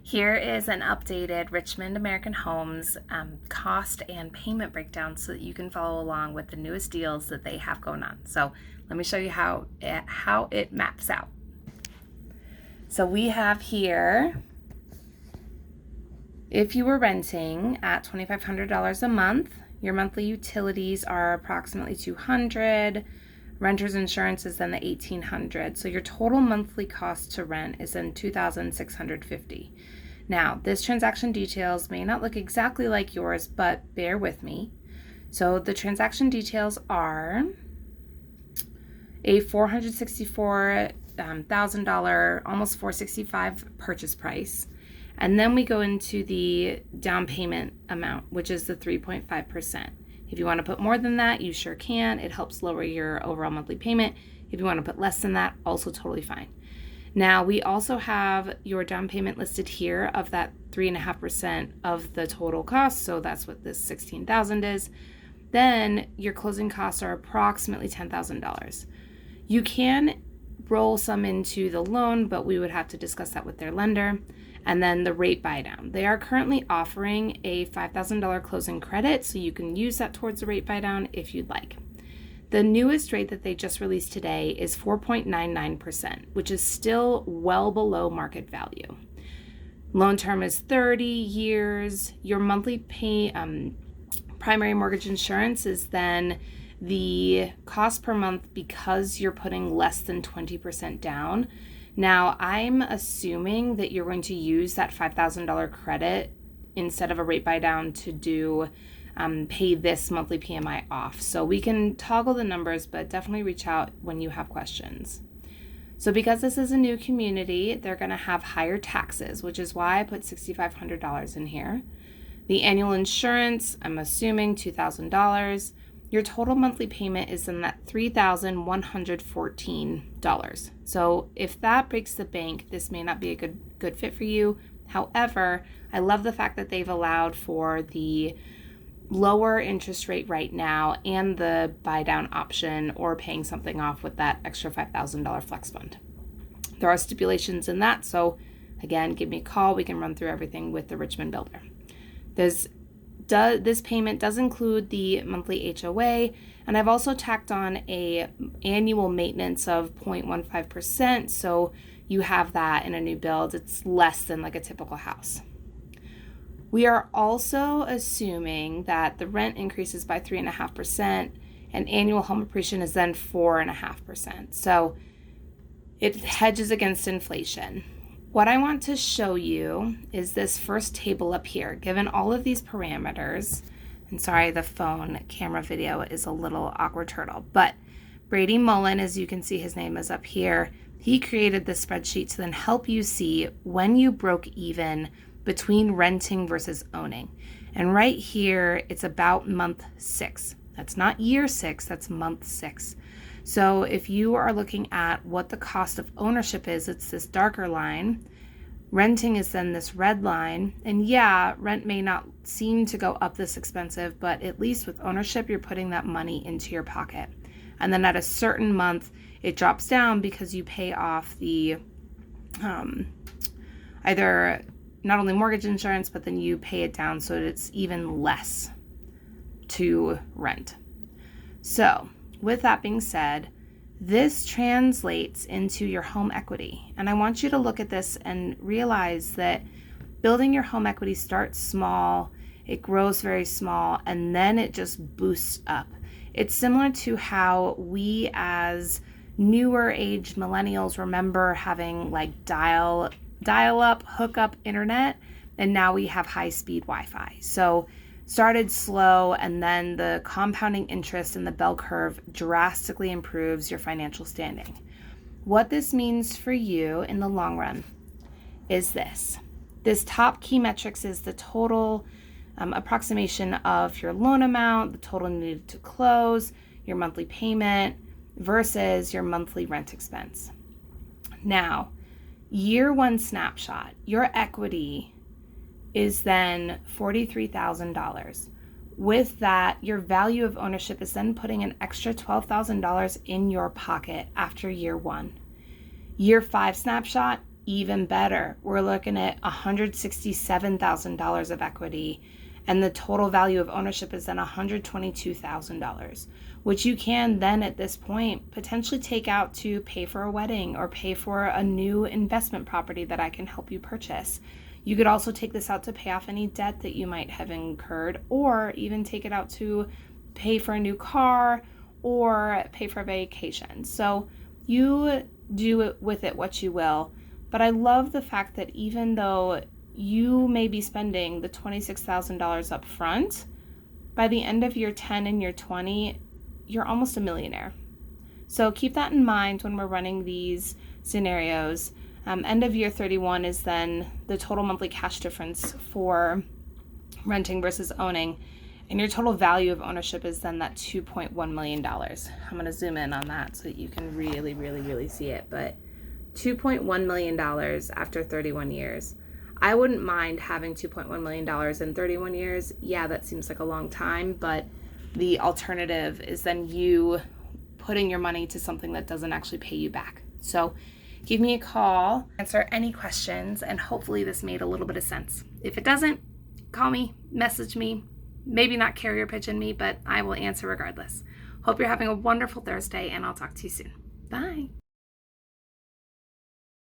Here is an updated Richmond American Homes cost and payment breakdown so that you can follow along with the newest deals that they have going on. So let me show you how it maps out. So we have here, if you were renting at $2,500 a month, your monthly utilities are approximately $200. Renter's insurance is then the $1,800. So your total monthly cost to rent is then $2,650. Now, this transaction details may not look exactly like yours, but bear with me. So the transaction details are a $464,000, almost $465 purchase price. And then we go into the down payment amount, which is the 3.5%. If you want to put more than that, you sure can. It helps lower your overall monthly payment. If you want to put less than that, also totally fine. Now, we also have your down payment listed here of that 3.5% of the total cost. So that's what this $16,000 is. Then your closing costs are approximately $10,000. You can roll some into the loan, but we would have to discuss that with their lender. And then the rate buy down. They are currently offering a $5,000 closing credit, so you can use that towards the rate buy down if you'd like. The newest rate that they just released today is 4.99%, which is still well below market value. Loan term is 30 years. Your monthly primary mortgage insurance is then the cost per month because you're putting less than 20% down. Now, I'm assuming that you're going to use that $5,000 credit instead of a rate buy down to do pay this monthly PMI off. So we can toggle the numbers, but definitely reach out when you have questions. So because this is a new community, they're going to have higher taxes, which is why I put $6,500 in here. The annual insurance, I'm assuming $2,000. Your total monthly payment is in that $3,114. So if that breaks the bank, this may not be a good fit for you. However, I love the fact that they've allowed for the lower interest rate right now and the buy down option or paying something off with that extra $5,000 flex fund. There are stipulations in that. So again, give me a call. We can run through everything with the Richmond builder. This payment does include the monthly HOA, and I've also tacked on a annual maintenance of 0.15%, so you have that in a new build. It's less than like a typical house. We are also assuming that the rent increases by 3.5%, and annual home appreciation is then 4.5%. So it hedges against inflation. What I want to show you is this first table up here. Given all of these parameters, and sorry, the phone camera video is a little awkward turtle, but Brady Mullen, as you can see, his name is up here. He created this spreadsheet to then help you see when you broke even between renting versus owning. And right here, it's about month 6. That's not year 6, that's month 6. So if you are looking at what the cost of ownership is, it's this darker line. Renting is then this red line. And yeah, rent may not seem to go up this expensive, but at least with ownership, you're putting that money into your pocket. And then at a certain month, it drops down because you pay off the either not only mortgage insurance, but then you pay it down so that it's even less to rent. So with that being said, this translates into your home equity. And I want you to look at this and realize that building your home equity starts small, it grows very small, and then it just boosts up. It's similar to how we as newer age millennials remember having like dial-up, hookup internet, and now we have high-speed Wi-Fi. So started slow, and then the compounding interest in the bell curve drastically improves your financial standing. What this means for you in the long run is this. This top key metrics is the total approximation of your loan amount, the total needed to close, your monthly payment versus your monthly rent expense. Now, year 1 snapshot, your equity is then $43,000. With that, your value of ownership is then putting an extra $12,000 in your pocket after year 1. Year 5 snapshot, even better. We're looking at $167,000 of equity, and the total value of ownership is then $122,000, which you can then at this point potentially take out to pay for a wedding or pay for a new investment property that I can help you purchase. You could also take this out to pay off any debt that you might have incurred, or even take it out to pay for a new car or pay for a vacation. So you do it with it what you will. But I love the fact that even though you may be spending the $26,000 up front, by the end of year 10 and year 20, you're almost a millionaire. So keep that in mind when we're running these scenarios. End of year 31 is then the total monthly cash difference for renting versus owning. And your total value of ownership is then that $2.1 million. I'm going to zoom in on that so that you can really see it. But $2.1 million after 31 years. I wouldn't mind having $2.1 million in 31 years. Yeah, that seems like a long time, but the alternative is then you putting your money to something that doesn't actually pay you back. So give me a call, answer any questions, and hopefully this made a little bit of sense. If it doesn't, call me, message me, maybe not carrier pigeon me, but I will answer regardless. Hope you're having a wonderful Thursday, and I'll talk to you soon. Bye.